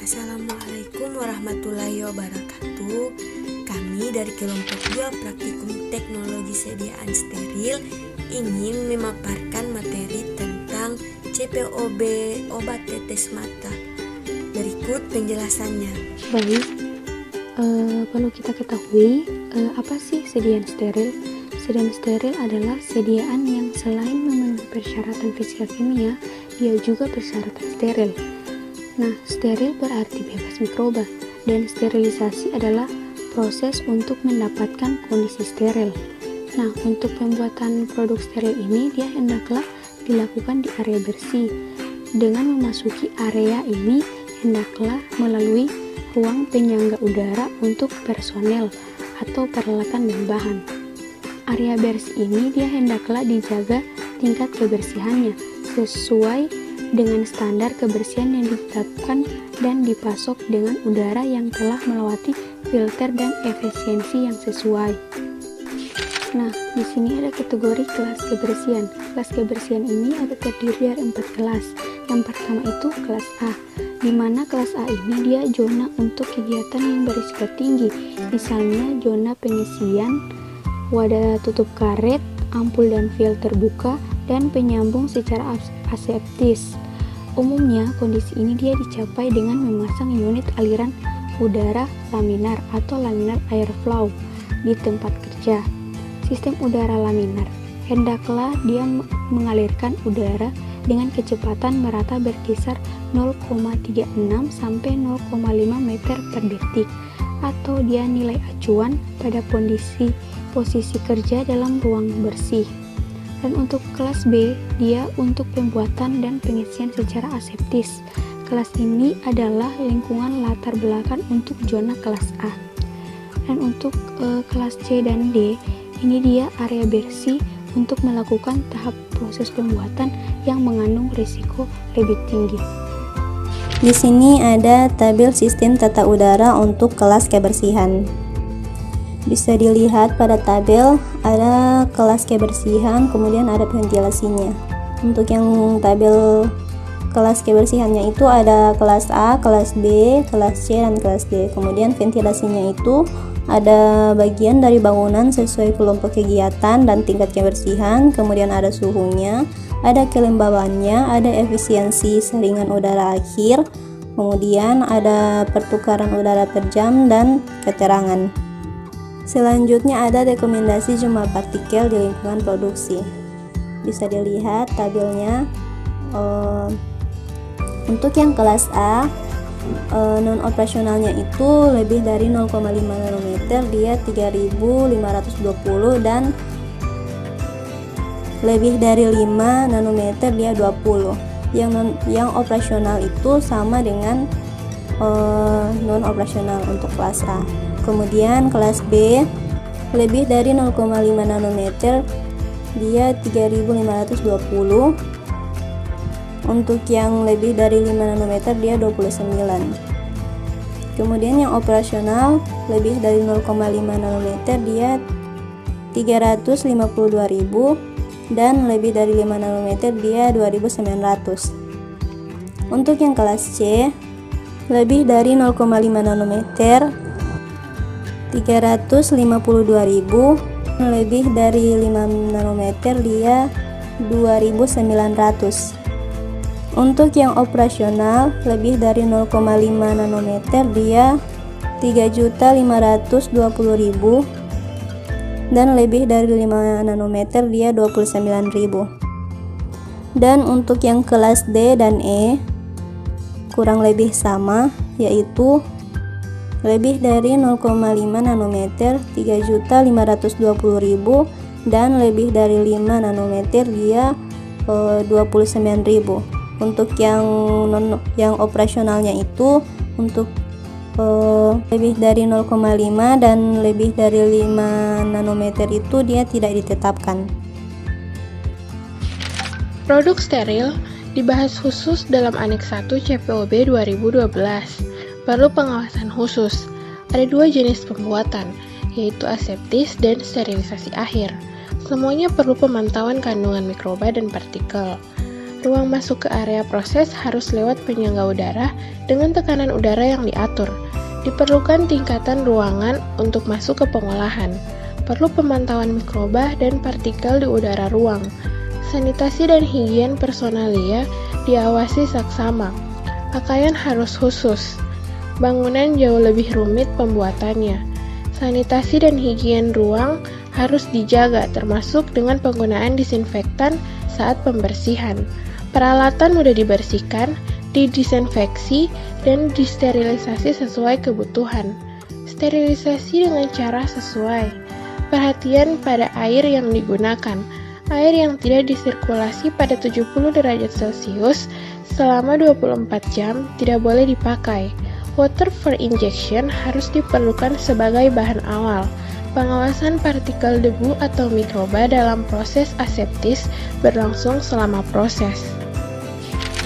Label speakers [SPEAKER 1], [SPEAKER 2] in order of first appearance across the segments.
[SPEAKER 1] Assalamualaikum warahmatullahi wabarakatuh. Kami dari kelompok 2 Praktikum Teknologi Sediaan Steril ingin memaparkan materi tentang CPOB obat tetes mata. Berikut penjelasannya.
[SPEAKER 2] Baik, perlu kita ketahui apa sih sediaan steril? Sediaan steril adalah sediaan yang selain memenuhi persyaratan fisika kimia, ia juga persyaratan steril. Nah, steril berarti bebas mikroba, dan sterilisasi adalah proses untuk mendapatkan kondisi steril. Nah, untuk pembuatan produk steril ini, dia hendaklah dilakukan di area bersih. Dengan memasuki area ini, hendaklah melalui ruang penyangga udara untuk personel atau peralatan dan bahan. Area bersih ini dia hendaklah dijaga tingkat kebersihannya sesuai dengan standar kebersihan yang ditetapkan dan dipasok dengan udara yang telah melewati filter dan efisiensi yang sesuai. Nah, di sini ada kategori kelas kebersihan. Kelas kebersihan ini ada terdiri dari 4 kelas. Yang pertama itu kelas A, di mana kelas A ini dia zona untuk kegiatan yang berisiko tinggi, misalnya zona pengisian, wadah tutup karet, ampul dan filter buka, dan penyambung secara aseptis. Umumnya, kondisi ini dia dicapai dengan memasang unit aliran udara laminar atau laminar airflow di tempat kerja. Sistem udara laminar hendaklah dia mengalirkan udara dengan kecepatan merata berkisar 0,36 sampai 0,5 meter per detik, atau dia nilai acuan pada posisi kerja dalam ruang bersih. Dan untuk kelas B, dia untuk pembuatan dan pengisian secara aseptis. Kelas ini adalah lingkungan latar belakang untuk zona kelas A. Dan untuk kelas C dan D, ini dia area bersih untuk melakukan tahap proses pembuatan yang mengandung risiko lebih tinggi.
[SPEAKER 3] Di sini ada tabel sistem tata udara untuk kelas kebersihan. Bisa dilihat pada tabel ada kelas kebersihan, kemudian ada ventilasinya. Untuk yang tabel kelas kebersihannya itu ada kelas A, kelas B, kelas C, dan kelas D. Kemudian ventilasinya itu ada bagian dari bangunan sesuai kelompok kegiatan dan tingkat kebersihan, kemudian ada suhunya, ada kelembabannya, ada efisiensi saringan udara akhir, kemudian ada pertukaran udara per jam dan keterangan. Selanjutnya ada rekomendasi jumlah partikel di lingkungan produksi. Bisa dilihat tabelnya. Untuk yang kelas A, non operasionalnya itu lebih dari 0,5 nanometer dia 3520, dan lebih dari 5 nanometer dia 20. Yang operasional itu sama dengan non operasional untuk kelas A. Kemudian kelas B lebih dari 0,5 nanometer dia 3520. Untuk yang lebih dari 5 nanometer dia 29. Kemudian yang operasional lebih dari 0,5 nanometer dia 352.000, dan lebih dari 5 nanometer dia 2.900. Untuk yang kelas C lebih dari 0,5 nanometer 352.000, lebih dari 5 nanometer dia 2.900. Untuk yang operasional lebih dari 0,5 nanometer dia 3.520.000, dan lebih dari 5 nanometer dia 29.000. Dan untuk yang kelas D dan E kurang lebih sama, yaitu lebih dari 0,5 nanometer 3.520.000, dan lebih dari 5 nanometer dia 29.000. Untuk yang operasionalnya itu untuk lebih dari 0,5 dan lebih dari 5 nanometer itu dia tidak ditetapkan.
[SPEAKER 4] Produk steril dibahas khusus dalam Aneks 1 CPOB 2012. Perlu pengawasan khusus. Ada 2 jenis pembuatan, yaitu aseptis dan sterilisasi akhir. Semuanya perlu pemantauan kandungan mikroba dan partikel. Ruang masuk ke area proses harus lewat penyangga udara dengan tekanan udara yang diatur. Diperlukan tingkatan ruangan untuk masuk ke pengolahan. Perlu pemantauan mikroba dan partikel di udara ruang. Sanitasi dan higien personalia diawasi saksama. Pakaian harus khusus. Bangunan jauh lebih rumit pembuatannya. Sanitasi dan higien ruang harus dijaga, termasuk dengan penggunaan disinfektan saat pembersihan. Peralatan mudah dibersihkan, didisinfeksi, dan disterilisasi sesuai kebutuhan. Sterilisasi dengan cara sesuai. Perhatian pada air yang digunakan. Air yang tidak disirkulasi pada 70 derajat Celcius selama 24 jam tidak boleh dipakai. Water for injection harus diperlukan sebagai bahan awal. Pengawasan partikel debu atau mikroba dalam proses aseptis berlangsung selama proses.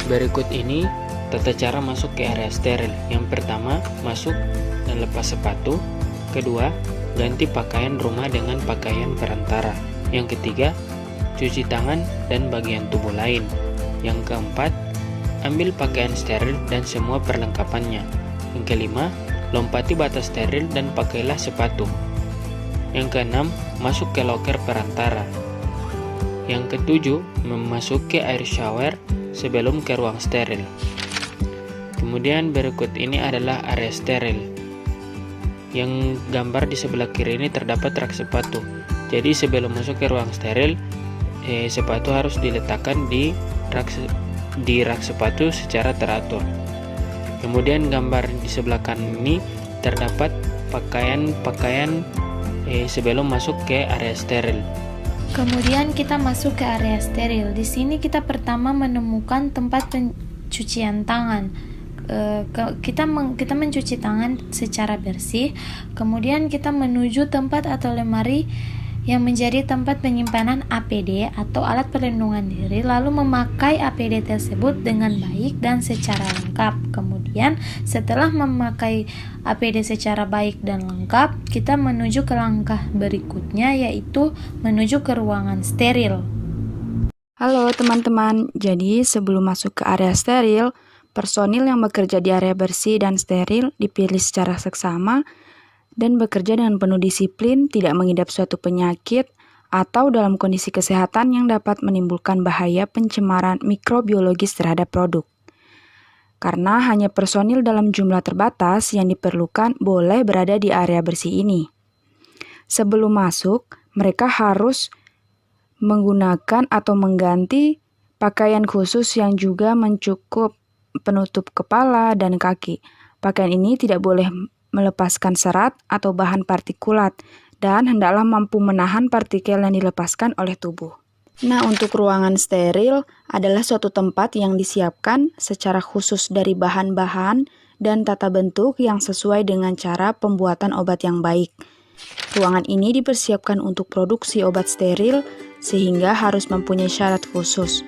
[SPEAKER 5] Berikut ini tata cara masuk ke area steril. Yang pertama, masuk dan lepas sepatu. Kedua, ganti pakaian rumah dengan pakaian perantara. Yang ketiga, cuci tangan dan bagian tubuh lain. Yang keempat, ambil pakaian steril dan semua perlengkapannya. Yang kelima, lompati batas steril dan pakailah sepatu. Yang keenam, masuk ke loker perantara. Yang ketujuh, memasuki air shower sebelum ke ruang steril. Kemudian berikut ini adalah area steril. Yang gambar di sebelah kiri ini terdapat rak sepatu. Jadi sebelum masuk ke ruang steril, sepatu harus diletakkan di rak sepatu secara teratur. Kemudian gambar di sebelah kanan ini terdapat pakaian-pakaian sebelum masuk ke area steril.
[SPEAKER 6] Kemudian kita masuk ke area steril. Di sini kita pertama menemukan tempat pencucian tangan. Kita mencuci tangan secara bersih. Kemudian kita menuju tempat atau lemari yang menjadi tempat penyimpanan APD atau alat perlindungan diri, lalu memakai APD tersebut dengan baik dan secara lengkap. Kemudian setelah memakai APD secara baik dan lengkap, kita menuju ke langkah berikutnya, yaitu menuju ke ruangan steril.
[SPEAKER 7] Halo teman-teman, jadi sebelum masuk ke area steril, personil yang bekerja di area bersih dan steril dipilih secara seksama dan bekerja dengan penuh disiplin, tidak mengidap suatu penyakit, atau dalam kondisi kesehatan yang dapat menimbulkan bahaya pencemaran mikrobiologis terhadap produk. Karena hanya personil dalam jumlah terbatas yang diperlukan boleh berada di area bersih ini. Sebelum masuk, mereka harus menggunakan atau mengganti pakaian khusus yang juga mencukup penutup kepala dan kaki. Pakaian ini tidak boleh melepaskan serat atau bahan partikulat dan hendaklah mampu menahan partikel yang dilepaskan oleh tubuh. Nah, untuk ruangan steril adalah suatu tempat yang disiapkan secara khusus dari bahan-bahan dan tata bentuk yang sesuai dengan cara pembuatan obat yang baik. Ruangan ini dipersiapkan untuk produksi obat steril sehingga harus mempunyai syarat khusus.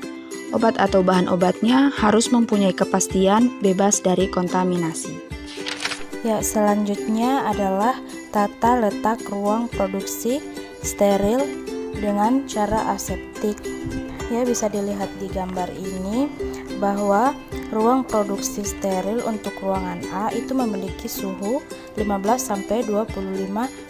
[SPEAKER 7] Obat atau bahan obatnya harus mempunyai kepastian bebas dari kontaminasi.
[SPEAKER 6] Ya, selanjutnya adalah tata letak ruang produksi steril dengan cara aseptik. Ya, bisa dilihat di gambar ini bahwa ruang produksi steril untuk ruangan A itu memiliki suhu 15-25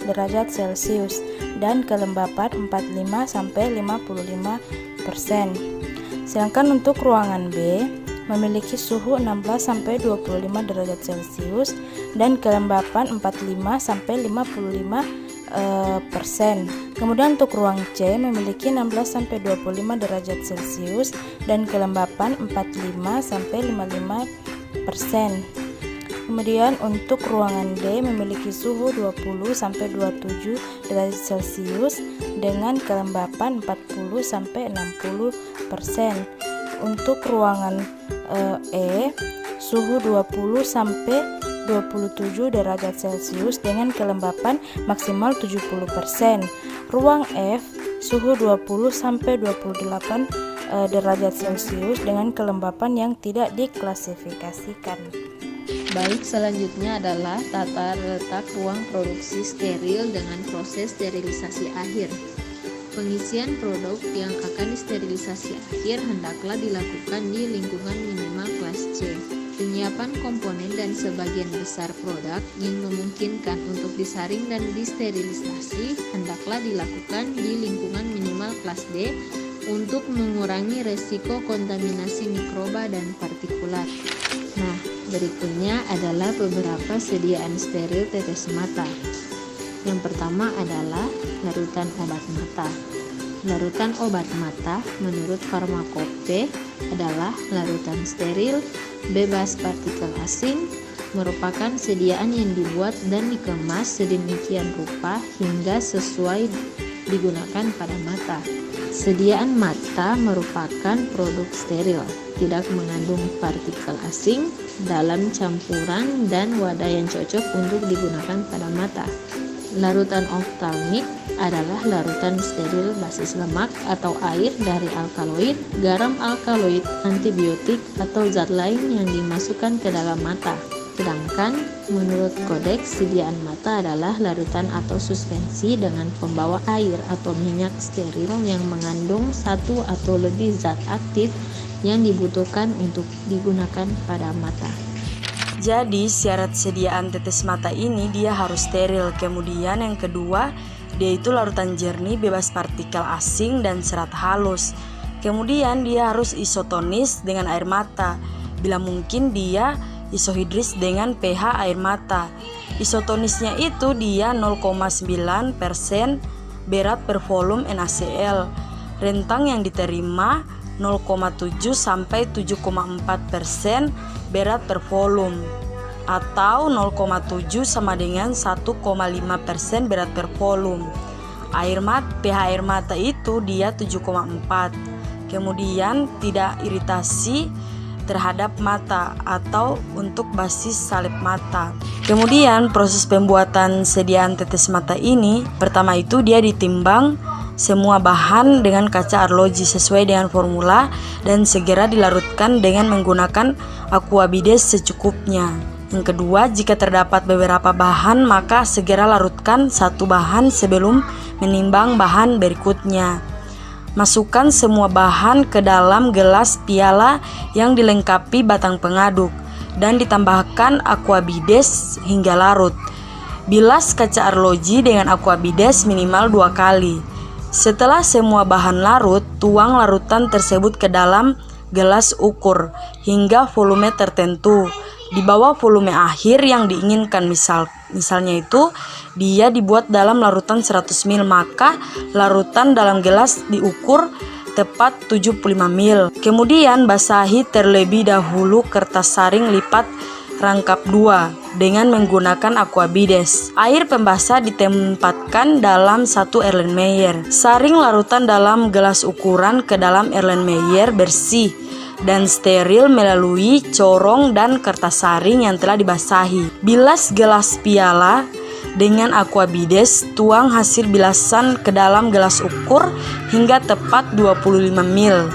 [SPEAKER 6] derajat Celcius dan kelembapan 45-55%. Sedangkan untuk ruangan B memiliki suhu 16-25 derajat Celcius dan kelembapan 45-55%. Kemudian untuk ruang C memiliki 16-25 derajat Celcius dan kelembapan 45-55%. Kemudian untuk ruangan D memiliki suhu 20-27 derajat Celcius dengan kelembapan 40-60%. Untuk ruangan E, suhu 20-27 derajat Celcius dengan kelembapan maksimal 70%. Ruang F, suhu 20-28 derajat Celcius dengan kelembapan yang tidak diklasifikasikan.
[SPEAKER 8] Baik, selanjutnya adalah tata letak ruang produksi steril dengan proses sterilisasi akhir. Pengisian produk yang akan disterilisasi akhir hendaklah dilakukan di lingkungan minimal kelas C. Penyiapan komponen dan sebagian besar produk yang memungkinkan untuk disaring dan disterilisasi hendaklah dilakukan di lingkungan minimal kelas D untuk mengurangi resiko kontaminasi mikroba dan partikulat. Nah, berikutnya adalah beberapa sediaan steril tetes mata. Yang pertama adalah larutan obat mata. Larutan obat mata menurut Farmakope adalah larutan steril, bebas partikel asing, merupakan sediaan yang dibuat dan dikemas sedemikian rupa hingga sesuai digunakan pada mata. Sediaan mata merupakan produk steril, tidak mengandung partikel asing dalam campuran dan wadah yang cocok untuk digunakan pada mata. Larutan oftalmik adalah larutan steril basis lemak atau air dari alkaloid, garam alkaloid, antibiotik, atau zat lain yang dimasukkan ke dalam mata. Sedangkan menurut kodeks sediaan mata adalah larutan atau suspensi dengan pembawa air atau minyak steril yang mengandung satu atau lebih zat aktif yang dibutuhkan untuk digunakan pada mata.
[SPEAKER 7] Jadi syarat sediaan tetes mata ini dia harus steril. Kemudian yang kedua, dia itu larutan jernih, bebas partikel asing dan serat halus. Kemudian dia harus isotonis dengan air mata. Bila mungkin dia isohidris dengan pH air mata. Isotonisnya itu dia 0,9% berat per volume NaCl. Rentang yang diterima 0,7 sampai 7,4% berat per volume, atau 0,7 sama dengan 1,5% berat per volume. pH air mata itu dia 7,4. Kemudian tidak iritasi terhadap mata atau untuk basis salep mata. Kemudian proses pembuatan sediaan tetes mata ini, pertama itu dia ditimbang semua bahan dengan kaca arloji sesuai dengan formula dan segera dilarutkan dengan menggunakan aquabides secukupnya. Yang kedua, jika terdapat beberapa bahan maka segera larutkan satu bahan sebelum menimbang bahan berikutnya. Masukkan semua bahan ke dalam gelas piala yang dilengkapi batang pengaduk dan ditambahkan aquabides hingga larut. Bilas kaca arloji dengan aquabides minimal 2 kali. Setelah semua bahan larut, tuang larutan tersebut ke dalam gelas ukur hingga volume tertentu. Di bawah volume akhir yang diinginkan, misalnya itu dia dibuat dalam larutan 100 ml, maka larutan dalam gelas diukur tepat 75 ml. Kemudian basahi terlebih dahulu kertas saring lipat rangkap 2 dengan menggunakan aquabides. Air pembasah ditempatkan dalam satu Erlenmeyer. Saring larutan dalam gelas ukuran ke dalam Erlenmeyer bersih dan steril melalui corong dan kertas saring yang telah dibasahi. Bilas gelas piala dengan aquabides, tuang hasil bilasan ke dalam gelas ukur hingga tepat 25 ml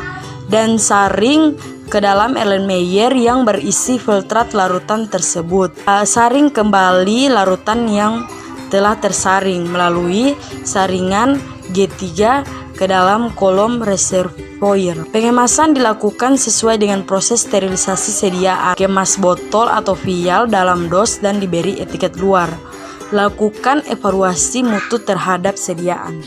[SPEAKER 7] dan saring ke dalam Erlenmeyer yang berisi filtrat larutan tersebut. Saring kembali larutan yang telah tersaring melalui saringan G3 ke dalam kolom reservoir. Pengemasan dilakukan sesuai dengan proses sterilisasi sediaan. Kemas botol atau vial dalam dos dan diberi etiket luar. Lakukan evaluasi mutu terhadap sediaan.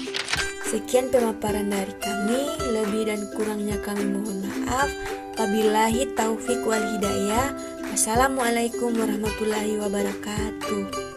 [SPEAKER 1] Sekian pemaparan dari kami, lebih dan kurangnya kami mohon maaf. Wabillahi taufik wal hidayah. Wassalamualaikum warahmatullahi wabarakatuh.